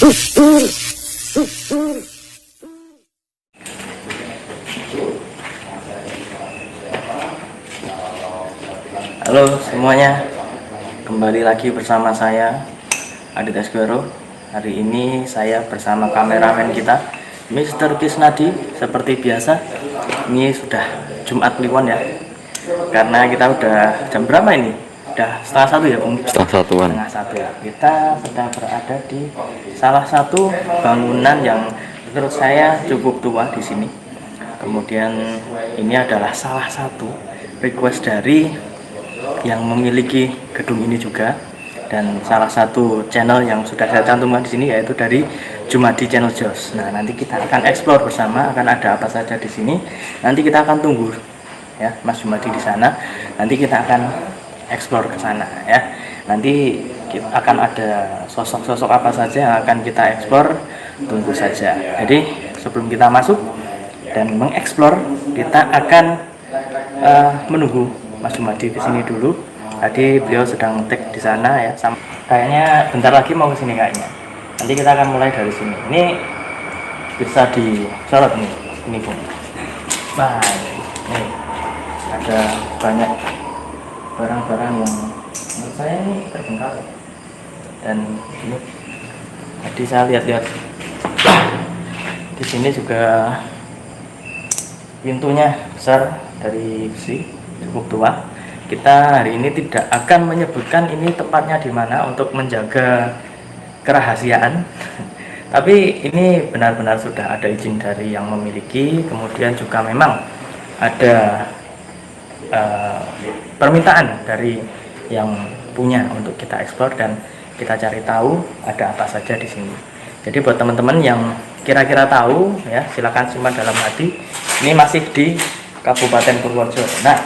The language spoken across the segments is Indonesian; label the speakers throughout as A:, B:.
A: Halo semuanya, kembali lagi bersama saya Adit Esquero. Hari ini saya bersama kameramen kita Mr. Kisnadi. Seperti biasa, ini sudah Jumat Kliwon ya, karena kita udah jam berapa ini? Udah setengah satu ya Bung? Setengah satu ya. Kita sedang berada di salah satu bangunan yang menurut saya cukup tua di sini. Kemudian ini adalah salah satu request dari yang memiliki gedung ini juga, dan salah satu channel yang sudah saya cantumkan di sini yaitu dari Jumadi Channel Jos. Nah, nanti kita akan explore bersama, akan ada apa saja di sini. Nanti kita akan tunggu ya Mas Jumadi di sana. Nanti kita akan explore ke sana ya. Nanti akan ada sosok-sosok apa saja yang akan kita explore, tunggu saja. Jadi sebelum kita masuk dan mengeksplor, kita akan menunggu Mas Jumadi ke sini dulu. Tadi beliau sedang take di sana ya. Kayaknya bentar lagi mau ke sini kayaknya. Nanti kita akan mulai dari sini. Ini bisa disorot nih, ini Bung. Nah, ini ada banyak barang-barang yang menurut saya ini terbengkalai. Dan ini tadi saya lihat-lihat di sini juga pintunya besar dari besi, cukup tua. Kita hari ini tidak akan menyebutkan ini tepatnya di mana untuk menjaga kerahasiaan. Tapi ini benar-benar sudah ada izin dari yang memiliki. Kemudian juga memang ada permintaan dari yang punya untuk kita eksplor dan kita cari tahu ada apa saja di sini. Jadi buat teman-teman yang kira-kira tahu ya, silakan simpan dalam hati. Ini masih di Kabupaten Purworejo. Nah,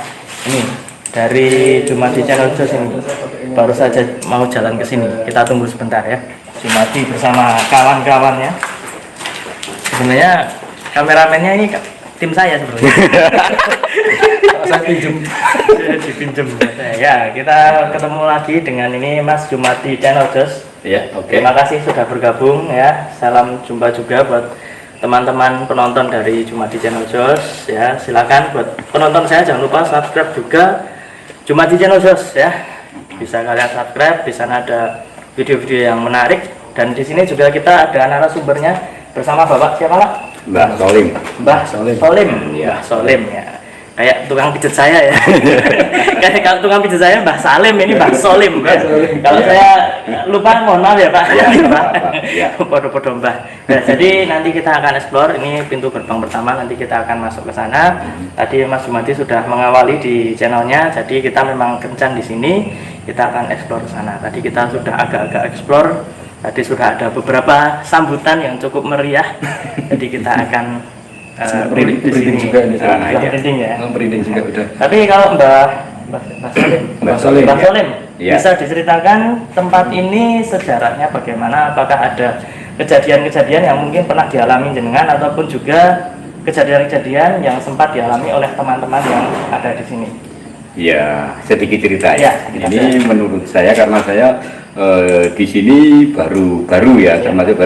A: ini dari Jumadi Channel Jos ini baru saja mau jalan ke sini. Kita tunggu sebentar ya. Jumadi bersama kawan-kawannya. Sebenarnya kameramennya ini tim saya sebenarnya. Saya dipinjem. Ya, kita ketemu lagi dengan ini Mas Jumadi Channel Jos.
B: Ya, oke.
A: Terima kasih sudah bergabung ya. Salam jumpa juga buat teman-teman penonton dari Jumadi Channel Jos ya. Silakan buat penonton saya jangan lupa subscribe juga Jumadi Channel Jos ya. Bisa kalian subscribe, di sana ada video-video yang menarik, dan di sini juga kita ada narasumbernya bersama Bapak siapa Pak?
B: Mbah Solim.
A: Mbah Solim. Ya, Solim ya. Kayak tukang pijet saya ya. Kayak kalau tukang pijet saya Mbah Salim, ini Mbah Solim ya. Kalau saya lupa mohon maaf ya Pak. Ya, podo-podo Mbah. Nah, jadi nanti kita akan explore, ini pintu gerbang pertama, nanti kita akan masuk ke sana. Tadi Mas Jumadi sudah mengawali di channelnya, jadi kita memang kencan di sini. Kita akan explore ke sana. Tadi kita sudah agak-agak explore. Tadi sudah ada beberapa sambutan yang cukup meriah. Jadi kita akan
B: Perinting juga ini.
A: Perinting ya.
B: Perinting juga udah.
A: Tapi kalau Mbah Solim
B: ya,
A: bisa diceritakan tempat ini sejarahnya bagaimana? Apakah ada kejadian-kejadian yang mungkin pernah dialami jenengan, ataupun juga kejadian-kejadian yang sempat dialami oleh teman-teman yang ada di sini?
B: Ya, sedikit cerita ya. Ini
A: saja.
B: menurut saya karena saya di sini baru ya, termasuk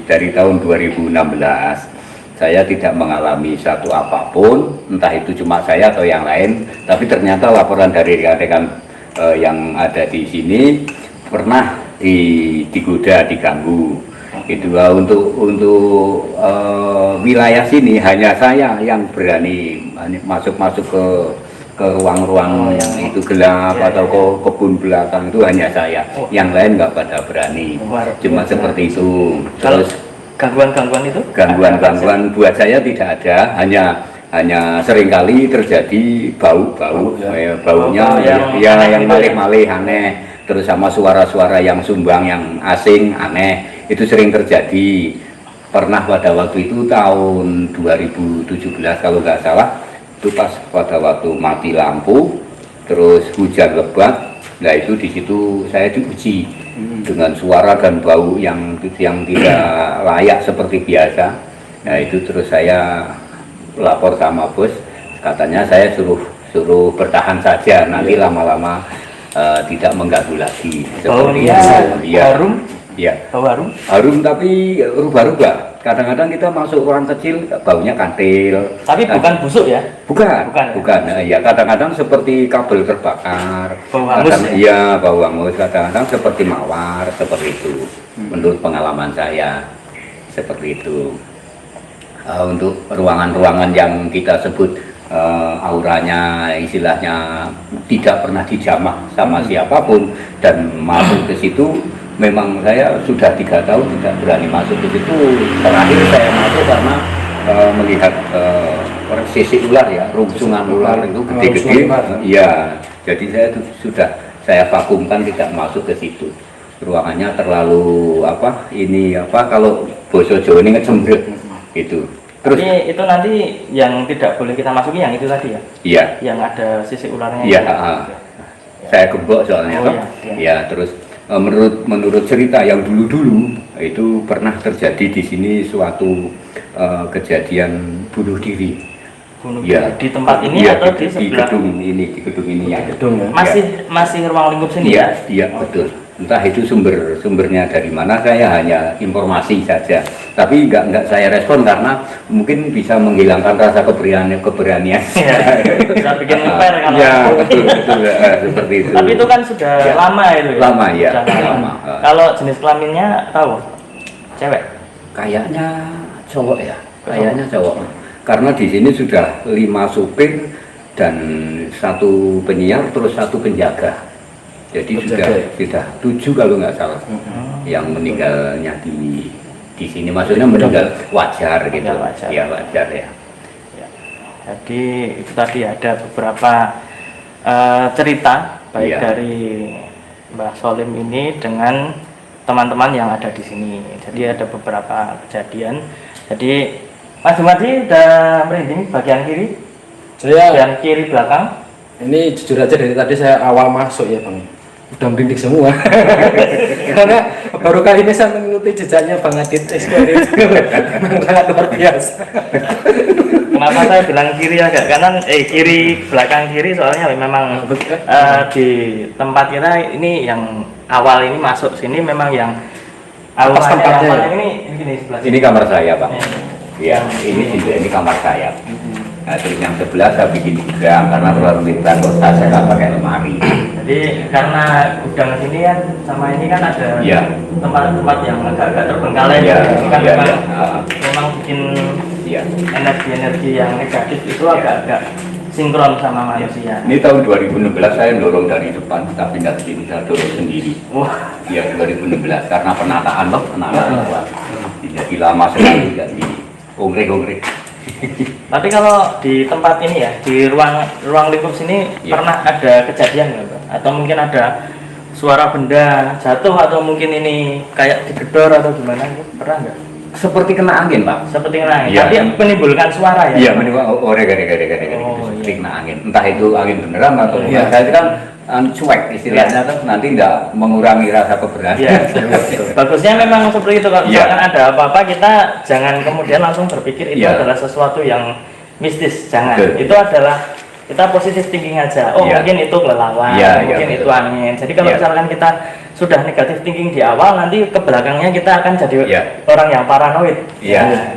B: dari tahun 2016. Saya tidak mengalami satu apapun, entah itu cuma saya atau yang lain, tapi ternyata laporan dari rekan-rekan yang ada di sini pernah digoda, diganggu. Itu untuk wilayah sini hanya saya yang berani masuk ke ruang-ruang yang itu gelap atau ke kebun belakang, itu hanya saya. Yang lain nggak pada berani. Cuma seperti itu. Terus
A: gangguan-gangguan itu?
B: Gangguan buat saya tidak ada, hanya seringkali terjadi baunya yang malih-malih aneh, terus sama suara-suara yang sumbang yang asing aneh, itu sering terjadi. Pernah pada waktu itu tahun 2017 kalau nggak salah, itu pas pada waktu mati lampu terus hujan lebat. Nah, itu di situ saya diuji dengan suara dan bau yang tidak layak seperti biasa. Nah, itu terus saya lapor sama bos, katanya saya suruh bertahan saja, nanti lama-lama tidak mengganggu lagi.
A: Baunya harum
B: Iya.
A: Bau harum?
B: Harum tapi rubah-rubah. Kadang-kadang kita masuk ruang kecil baunya kantil.
A: Tapi bukan busuk ya?
B: Bukan.
A: Bukan.
B: Bukan. Ya kadang-kadang seperti kabel terbakar.
A: Bau hangus.
B: Iya, bau hangus. Kadang-kadang seperti mawar, seperti itu. Menurut pengalaman saya seperti itu. Untuk ruangan-ruangan yang kita sebut auranya istilahnya tidak pernah dijamah sama siapapun dan masuk ke situ, memang saya sudah 3 tahun tidak berani masuk ke situ. Terakhir saya masuk karena melihat sisi ular ya, rungsungan ular itu gede-gede. Iya, jadi saya vakumkan tidak masuk ke situ. Ruangannya terlalu kalau boso Jawa ini ngecembrut itu. Terus
A: tapi itu nanti yang tidak boleh kita masuki yang itu tadi ya?
B: Iya.
A: Yang ada sisi ularnya.
B: Iya. Saya gembok soalnya. Ya, terus menurut cerita yang dulu itu pernah terjadi di sini suatu kejadian bunuh diri.
A: Ya. Di tempat ini atau di sebelah?
B: Di gedung ini ya.
A: Gedung ya. Masih ruang lingkup sini
B: ya? Iya, betul. Entah itu sumbernya dari mana, saya hanya informasi saja. Tapi enggak saya respon karena mungkin bisa menghilangkan rasa keberanian.
A: Bisa bikin ngeper kalau.
B: Ya, betul seperti itu.
A: Tapi itu kan sudah lama itu ya.
B: Lama ya. Lama.
A: Kalau jenis kelaminnya tahu? Cewek?
B: Kayaknya cowok ya. Kayaknya cowok. Karena di sini sudah 5 supir dan 1 penyiar terus 1 penjaga. Jadi sudah 7 kalau nggak salah yang meninggalnya di sini. Maksudnya meninggal wajar gitu. Ya wajar ya.
A: Jadi itu tadi ada beberapa cerita baik dari Mbah Solim ini dengan teman-teman yang ada di sini. Jadi ada beberapa kejadian. Jadi Mas Jumadi udah merinding bagian kiri? Bagian kiri belakang?
C: Ini jujur aja dari tadi saya awal masuk ya Bang, udah merinding semua. Karena baru kali ini saya mengikuti jejaknya Bang Adit Esquire itu memang sangat luar biasa.
A: Kenapa saya bilang kiri agak kanan, kiri belakang kiri soalnya memang di tempat kita ini yang awal ini masuk sini memang yang
C: atas tempatnya
A: ini sebelah sini.
B: Ini kamar saya Bang. Ya, ini kamar saya. Nah, terus yang sebelah saya bikin gudang karena terlalu lebar, saya nggak pakai lemari.
A: Jadi karena gudang sini kan sama ini kan ada tempat-tempat yang agak-agak terbengkalai memang bikin energi-energi yang negatif itu agak-agak sinkron sama manusia.
B: Ini tahun 2016 saya dorong dari depan, tapi nggak sini, saya dorong sendiri. Wah, iya 2016 karena penataan jadi lama sekali dan di kongre.
A: Tapi kalau di tempat ini ya, di ruang lingkup sini pernah ada kejadian nggak, Pak? Atau mungkin ada suara benda jatuh atau mungkin ini kayak digedor atau gimana? Pernah nggak?
B: Seperti kena angin, Pak.
A: Seperti kena angin.
B: Ya.
A: Tapi menimbulkan suara ya?
B: Iya, menimbulkan seperti kena angin. Entah itu angin beneran atau saya itu kan cuek istilahnya tuh nanti tidak mengurangi rasa keberanian.
A: Iya, bagusnya memang seperti itu. Kalau misalkan ada apa-apa kita jangan kemudian langsung berpikir itu adalah sesuatu yang mistis. Jangan. Itu adalah kita positif thinking aja. Mungkin itu kelelawar, mungkin itu angin. Jadi kalau misalkan kita sudah negatif thinking di awal, nanti ke belakangnya kita akan jadi orang yang paranoid.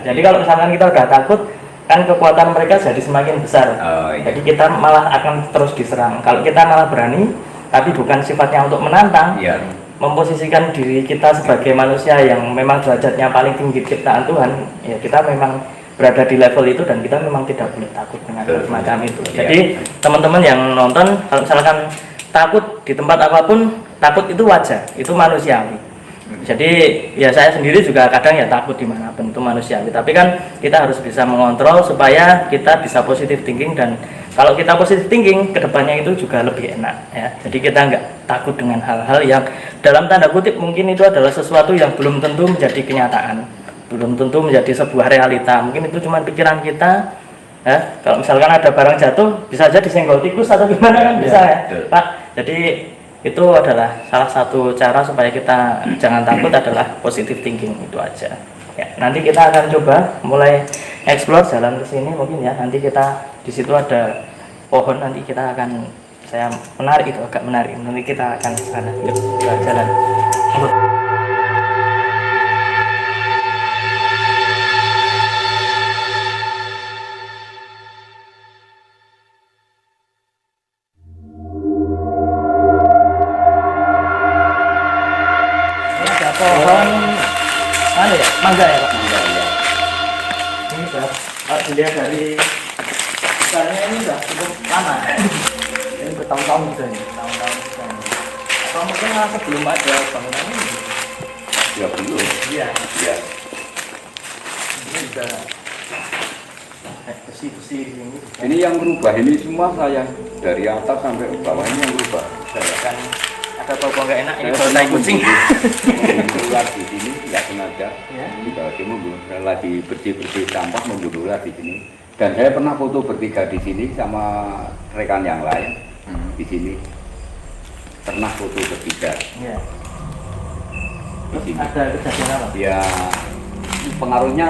A: Jadi kalau misalkan kita udah takut, kan kekuatan mereka jadi semakin besar. Jadi kita malah akan terus diserang. Kalau kita malah berani, tapi bukan sifatnya untuk menantang, memposisikan diri kita sebagai manusia yang memang derajatnya paling tinggi ciptaan Tuhan, ya kita memang berada di level itu dan kita memang tidak boleh takut dengan semacam itu. Jadi teman-teman yang nonton, kalau misalkan takut di tempat apapun, takut itu wajar, itu manusiawi. Jadi ya saya sendiri juga kadang ya takut dimanapun, itu manusiawi. Tapi kan kita harus bisa mengontrol supaya kita bisa positive thinking, dan kalau kita positive thinking kedepannya itu juga lebih enak ya. Jadi kita nggak takut dengan hal-hal yang dalam tanda kutip mungkin itu adalah sesuatu yang belum tentu menjadi kenyataan, belum tentu menjadi sebuah realita. Mungkin itu cuma pikiran kita ya. Kalau misalkan ada barang jatuh bisa aja disenggol tikus atau gimana kan bisa ya Pak. Jadi itu adalah salah satu cara supaya kita jangan takut adalah positive thinking, itu aja ya. Nanti kita akan coba mulai explore jalan ke sini mungkin ya. Nanti kita di situ ada pohon, nanti kita akan saya menarik, itu agak menarik, nanti kita akan ke sana. Yuk, kita jalan. pohon mana ya? Mangga ya Pak?
B: Mangga ya.
A: Ini Pak, kalau dilihat dari besarnya ini udah cukup lama. Ini bertahun-tahun sudah ini, tahun-tahun sudah ini. Atau mungkin sebelum ada bangunan ini?
B: Ya belum.
A: Iya.
B: Ya.
A: Ini udah besi-besi ini.
B: Ini yang berubah ini semua saya dari atas sampai ke bawah ini yang berubah.
A: Saya kan ada bau nggak enak ini
B: Saya
A: bau tai kucing.
B: ular di sini nggak sengaja.
A: Ya.
B: Ini Bawa membunuh lagi bersih bersih sampah membunuh ular di sini. Dan saya pernah foto bertiga di sini sama rekan yang lain di sini. Pernah foto bertiga
A: Iya.
B: di sini.
A: Ada kejadian apa?
B: Ya pengaruhnya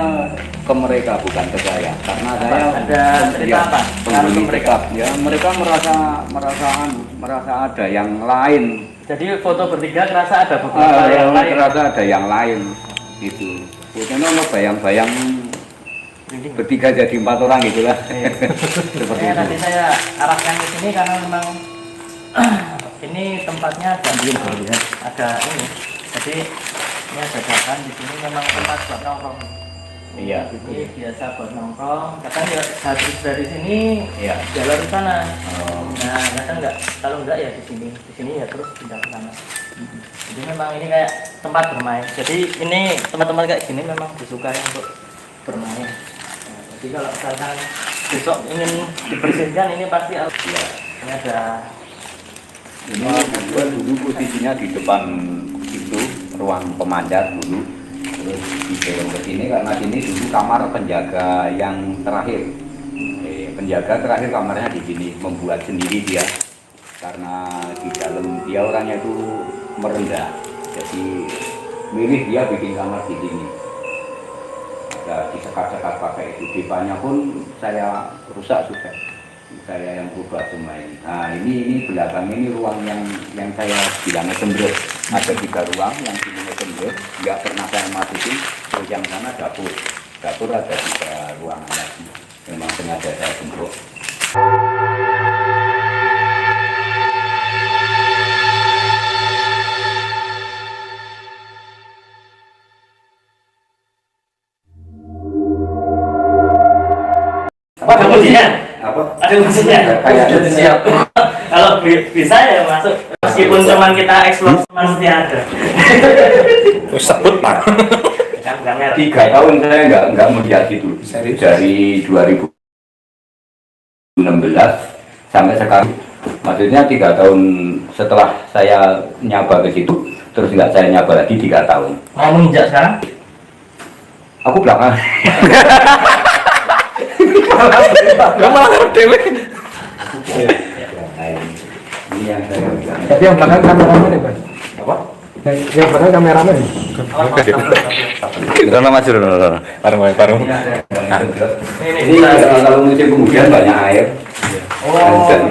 B: ke mereka bukan ke saya karena saya
A: Ada cerita
B: ya,
A: apa? Pengaruh
B: penghuni
A: ke mereka?
B: tetap. Ya mereka merasa ada yang lain.
A: Jadi foto bertiga kerasa ada beberapa yang lain.
B: Ternyata ada yang lain gitu. Fotonya ono bayang-bayang bertiga jadi 4 orang gitulah.
A: Iya.
B: Seperti
A: Ya,
B: itu.
A: nanti saya arahkan ke sini karena memang ini tempatnya ada ini. Jadi ini ada jalan di sini memang tempat buat nongkrong.
B: Iya.
A: Jadi biasa buat nongkrong. Kadang ya habis dari sini
B: Iya.
A: jalan ke sana.
B: Oh,
A: Nah, kadang enggak, kalau enggak ya di sini. Di sini ya terus pindah ke sana. Jadi memang ini kayak tempat bermain. Jadi ini tempat-tempat kayak gini memang disukai untuk bermain. Nah, jadi kalau misalkan besok ingin dibersihkan ini pasti harus ini ada
B: ini dulu posisinya di depan itu ruang pemancar dulu. Terus dibelok ke sini karena sini dulu kamar penjaga yang terakhir. Penjaga terakhir kamarnya di sini, membuat sendiri dia karena di dalam dia orangnya itu merendah, jadi milih dia bikin kamar di sini. Ada disekat-sekat pakai itu, pipanya pun saya rusak sudah, saya yang ubah semua ini. Nah ini belakang ini ruang yang saya bilangnya sembrot, ada 3 ruang, yang sini sembrot, nggak pernah saya masukin. Terus yang sana dapur ada 3 ruangan lagi. Memang sengaja saya sembrot.
A: ada kuncinya.
B: Apa?
A: Ada kuncinya.
B: Kayak
A: Sudah siap. Kalau bisa ya masuk. Meskipun cuman kita explore pasti ada.
C: Sebut Pak.
A: Kan bukan merek.
B: 3 tahun saya nggak melihat itu dari 2016 sampai sekarang. Maksudnya 3 tahun setelah saya nyaba ke situ, terus nggak saya nyaba lagi 3 tahun.
A: Mau menginjak sekarang?
B: Aku belakang.
C: Gak malah ngarep dewe.
B: Ini yang saya bilang.
C: Tapi yang belakang kameramen ya, Pak?
B: Apa?
C: Yang belakang kameramen.
D: Rono maju Rono. Parung.
B: Ini kalau musim penghujan banyak air. Dan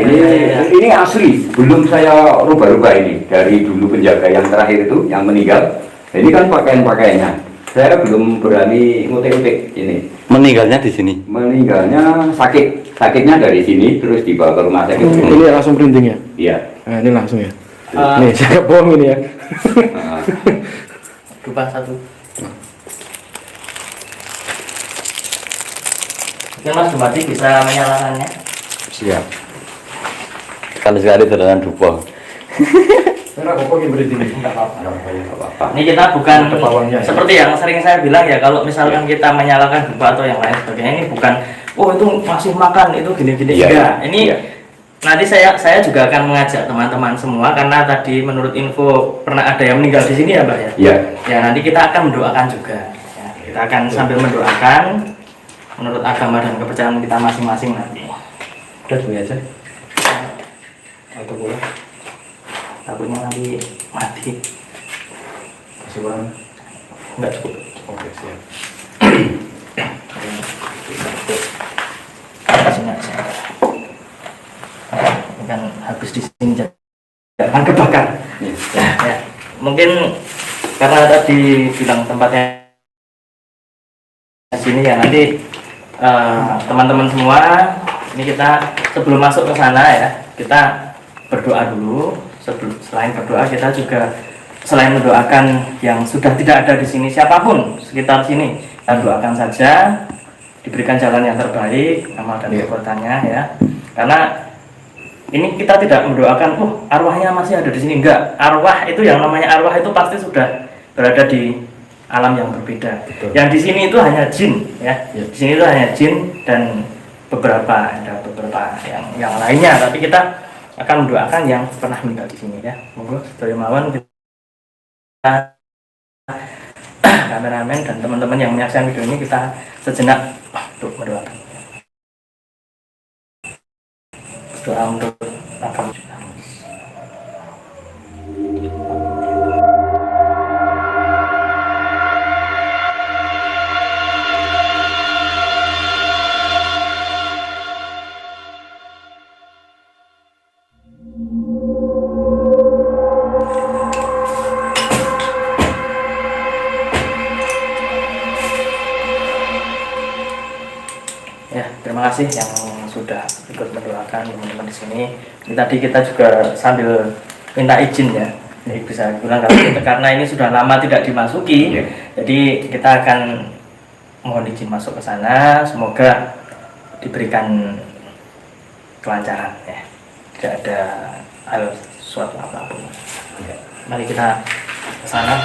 B: ini asli, belum saya rubah-rubah ini dari dulu penjaga yang terakhir itu yang meninggal. Ini kan pakaiannya. Saya belum berani ngutik-ngutik ini.
D: Meninggalnya di sini.
B: Meninggalnya sakitnya dari sini terus dibawa ke rumah sakit.
C: Ini langsung printing ya?
B: Iya.
C: Nah, ini langsung ya. Nih, saya bohong ini ya.
B: Nah,
A: Coba satu. Mungkin Mas Dumadi bisa menyalakannya.
D: Siap. Sekali-sekali dengan dupo.
C: Saya kok ini printing.
B: nggak apa-apa.
A: Ini kita bukan
C: Ada bawangnya, ya?
A: seperti yang sering saya bilang ya, kalau misalkan kita menyalakan dupa atau yang lain sebagainya, ini bukan oh itu masih makan itu gini-gini.
B: Iya,
A: Enggak. Ini
B: iya.
A: nanti saya juga akan mengajak teman-teman semua karena tadi menurut info pernah ada yang meninggal di sini ya Mbak ya.
B: Iya.
A: Ya nanti kita akan mendoakan juga. Ya, kita akan sambil mendoakan menurut agama dan kepercayaan kita masing-masing nanti.
C: Udah dulu aja. Atau boleh?
A: Takutnya nanti mati.
C: Masih kurang?
A: Enggak cukup.
C: Oke, siap.
A: Sini aja. Ini kan habis di sini jangan kebakar. Ya, mungkin karena tadi bilang tempatnya sini ya, nanti teman-teman semua ini kita sebelum masuk ke sana ya, kita berdoa dulu. Selain berdoa kita juga selain mendoakan yang sudah tidak ada di sini, siapapun sekitar sini, kita doakan saja diberikan jalan yang terbaik, amal dan perbuatannya ya. Karena ini kita tidak mendoakan, arwahnya masih ada di sini, enggak. Arwah itu, yang namanya arwah itu pasti sudah berada di alam yang berbeda.
C: Betul.
A: Yang di sini itu hanya jin ya. Di sini itu hanya jin dan ada beberapa yang lainnya, tapi kita akan mendoakan yang pernah meninggal di sini ya. Monggo sedaya mawon kita kameramen dan teman-teman yang menyaksikan video ini, kita sejenak untuk mendoakan. Doa untuk agama. Ya, terima kasih yang sudah ikut mendoakan teman-teman di sini. Ini tadi kita juga sambil minta izin ya. Jadi bisa bilang karena ini sudah lama tidak dimasuki, jadi kita akan mohon izin masuk ke sana. Semoga diberikan kelancaran ya. Tidak ada hal suatu apapun. Ya. Mari kita ke sana.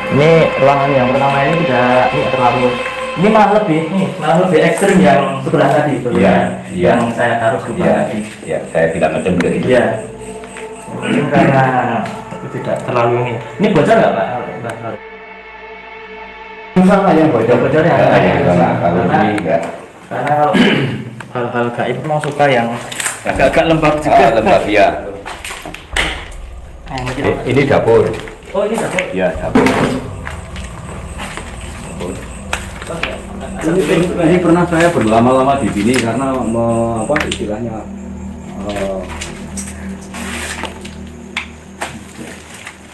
A: Ini ruangan yang pertama ini tidak terlalu, ini malah lebih ekstrim yang sebelah tadi itu yang saya taruh di tadi.
B: Ya, saya tidak macam dari itu.
A: Iya. Mungkin karena tidak terlalu ini. Ini bocor nggak Pak?
B: Sama ya
A: Bocor ya.
B: Kalau ini enggak.
A: Karena kalau hal-hal gaib memang suka yang agak-agak lembab juga.
B: Lembab ya. Ini dapur.
A: Oh ini dapur.
B: Ya, dapur. Ini pernah saya berlama-lama di sini karena apa istilahnya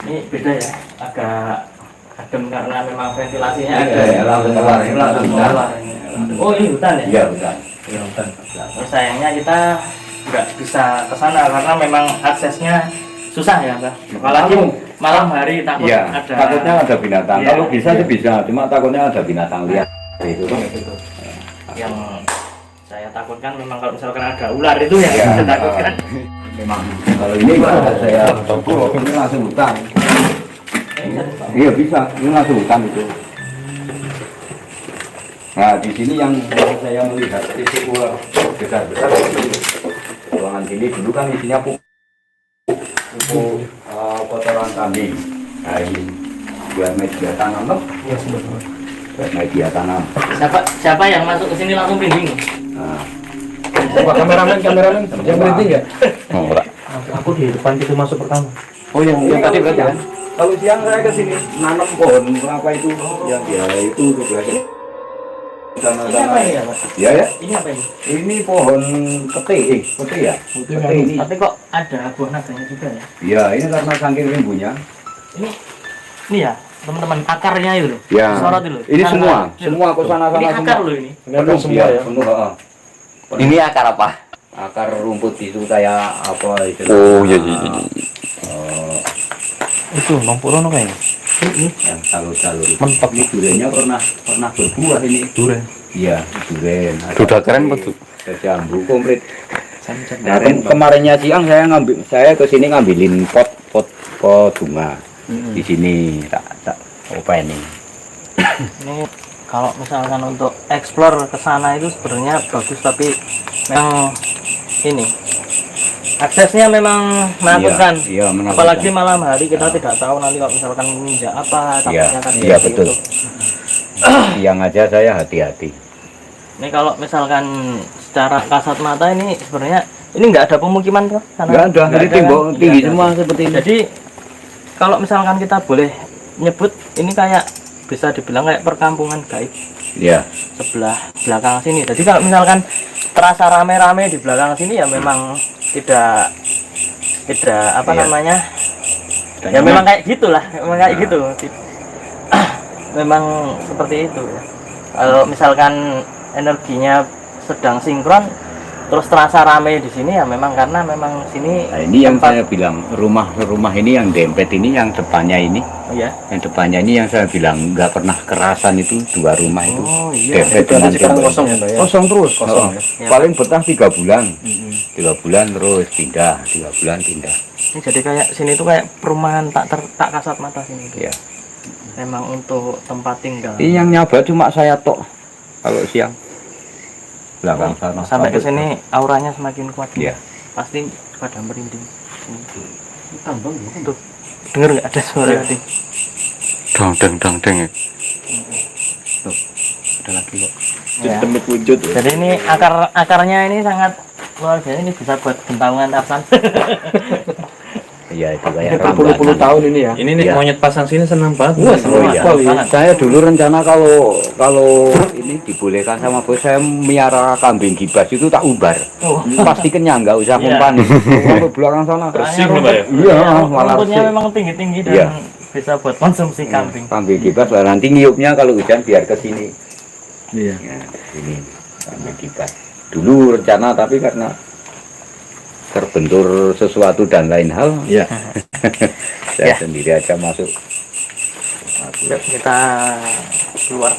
A: Ini beda ya, agak adem karena memang ventilasinya
B: langsung keluar.
A: langsung keluar. Oh ini hutan ya?
B: Iya, bukan.
C: Ya, hutan.
A: Terus sayangnya kita nggak bisa ke sana karena memang aksesnya susah ya Mbak. Apalagi malam hari takut
B: Iya,
A: ada.
B: takutnya ada binatang.
A: Iya,
B: Kalau bisa
A: iya.
B: sih bisa, cuma takutnya ada binatang liar. Itu kan.
A: Yang saya takutkan memang kalau misalkan ada ular itu yang
B: Iya,
A: saya takutkan.
B: Memang kalau ini nggak ada saya toko, ini langsung hutan. Iya bisa, ini langsung hutan itu. Nah di sini yang saya melihat titik ular besar-besar itu ruangan sini dulu kan isinya pupuk kotoran kambing. Nah ini buat media tanam loh.
C: Iya, sebentar.
B: Buat media tanam.
A: Siapa yang masuk ke sini langsung pinding?
B: Nah,
C: Pak kameramen yang berhenti nggak?
D: Oh, enggak.
C: Aku di depan pintu masuk pertama.
B: oh yang tadi berarti kan? Kalau siang saya ke sini nanam pohon apa itu? Yang ya itu berarti.
A: Ini apa ini ya Pak?
B: Ya ya.
A: Ini apa ini?
B: Ini pohon pete ya. Pete ini.
A: Tapi kok ada buah naganya juga ya?
B: Ya ini karena saking rimbunya.
A: Ini ya teman-teman akarnya itu loh.
B: Ya.
A: Sorot itu loh.
B: Ini semua ke sana
A: Ini
B: semua.
A: akar loh ini.
C: Penuh semua ya.
B: Penuh, heeh.
D: Ini akar apa?
B: Akar rumput itu kayak apa itu?
D: Oh, iya.
C: Itu Mampurono kayaknya.
B: Yang jalur-jalur.
C: Mentok.
B: Ini duriannya pernah berbuah ini.
C: Durian.
B: Iya, durian.
D: Sudah keren betul.
B: Jambu komplit. Nah,
C: Kemarin
B: kemarinnya siang saya ke sini ngambilin pot bunga. Di sini tak open ini.
A: Ini kalau misalkan untuk explore ke sana itu sebenarnya bagus, tapi memang ini aksesnya memang menakutkan.
B: Iya, menakutkan.
A: Apalagi malam hari kita tidak tahu nanti kalau misalkan menginjak apa, takutnya kan
B: Iya
A: seperti
B: betul.
A: itu.
B: Siang aja saya hati-hati.
A: Ini kalau misalkan secara kasat mata ini sebenarnya ini nggak ada pemukiman tuh sana.
B: Nggak ada, jadi
A: kan?
B: tembok tinggi
A: Nggak ada.
B: semua seperti ini.
A: Jadi kalau misalkan kita boleh nyebut ini kayak bisa dibilang kayak perkampungan gaib
B: Iya.
A: sebelah belakang sini. Jadi kalau misalkan terasa rame-rame di belakang sini ya memang tidak apa
B: Iya.
A: namanya ya
B: nyaman.
A: memang kayak gitulah, memang kayak gitu. Memang seperti itu. Kalau misalkan energinya sedang sinkron, terus terasa rame di sini ya memang karena memang sini.
B: Nah, ini yang saya bilang rumah ini yang dempet ini yang depannya ini.
A: Iya.
B: Yang depannya ini yang saya bilang nggak pernah kerasan itu dua rumah itu.
A: Oh iya.
B: Dempet
C: Berarti
B: dengan
C: sekarang
B: dempet.
C: kosong ya, Pak ya?
B: Kosong terus.
C: Kosong,
B: Oh.
A: ya.
B: Paling betah 3 bulan. 3 bulan terus pindah, 3 bulan pindah.
A: Ini jadi kayak sini tuh kayak perumahan tak kasat mata sini tuh.
B: Ya.
A: Memang untuk tempat tinggal.
B: Ini yang nyaba cuma saya tok kalau siang. Belakang sana.
A: Sampai ke sini auranya semakin kuat.
B: Iya.
A: Pasti pada merinding. Tuh. Dengar nggak ada suara tadi?
D: Dong deng.
B: Ada lagi kok.
A: Ya.
B: Tempat wujud.
A: Jadi ini akarnya ini sangat luar biasa. Ini bisa buat bentangan Tarsan.
B: Iya itu kayak
C: Berpuluh-puluh tahun ini ya.
E: Ini nih
B: Iya.
E: monyet pasang sini senang banget.
C: Wah,
B: Oh
C: senang
B: iya.
C: sekali.
B: Saya dulu rencana kalau ini dibolehkan sama bos saya miara kambing gibas itu tak ubar. Pasti kenyang nggak usah
A: Iya.
B: umpan. Sampai belakang sana.
E: Bersih loh, Pak ya?
B: Iya, malah
A: Rumputnya
B: bersih.
A: memang tinggi-tinggi dan
B: Iya.
A: bisa buat konsumsi kambing.
B: Kambing gibas lah nanti ngiupnya kalau hujan biar ke sini.
C: Iya.
B: Ya, ini kambing gibas. Dulu rencana tapi karena terbentur sesuatu dan lain hal,
C: Iya.
B: saya
A: Ya.
B: sendiri aja masuk.
A: Yuk, kita keluar.